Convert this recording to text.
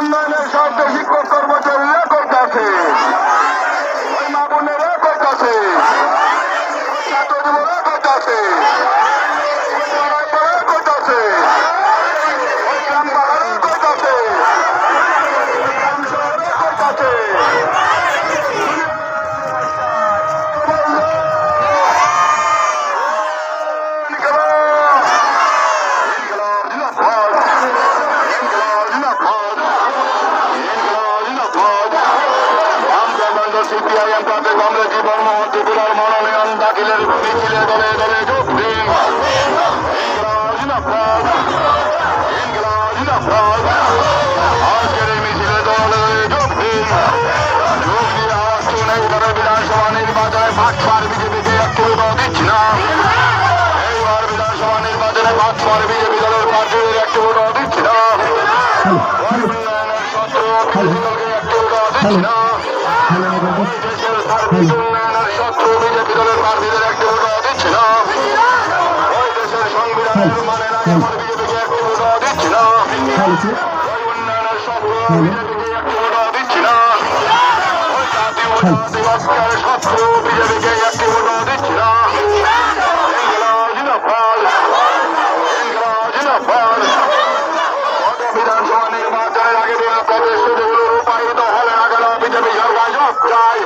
উন্নয়নের স্বার্থে শিক্ষক কর্মচারীরা করতেছে, ওই মা বোনেরা করতেছে, ছাত্র যুবরা করতেছে, করতেছে, ওই গ্রাম পাড়ারা করতেছে, গ্রাম শহরে করতেছে। সিপিআইএম তাদের কংগ্রেস জীবন মোহন ত্রিপুরার মনোনয়ন দাখিলের মিছিলে দলে দলে যোগ দিন। আজকের এই মিছিলে দলে দলে যোগ দিন। যোগ দিয়ে আসুন এইবারের বিধানসভা নির্বাচনে ভাটপার বিজেপিকে একটু দিচ্ছি না। এইবার বিধানসভা নির্বাচনে ভাটপার বিজেপি দলের প্রার্থীদের একটু দিচ্ছি না। উন্নয়নের সত্য বিজেপি দলকে একটু দিচ্ছি না। উন্নয়নের শত্রু বিজেপি দলের প্রার্থীদের একটি ভোটও দিচ্ছে না। ওই দেশের সংবিধানের মানে না এমন বিজেপিকে একটি ভোটও দিচ্ছে না। ওই উন্নয়নের শত্রু বিজেপিকে একটি ভোটও দিচ্ছে না। ওই জাতীয় জাতীয় শত্রু বিজেপিকে একটি ভোটও দিচ্ছে না। বিধানসভা নির্বাচনের আগে প্রদেশ রূপায়িত হলে না কেন বিজেপি সরকার সব চায়।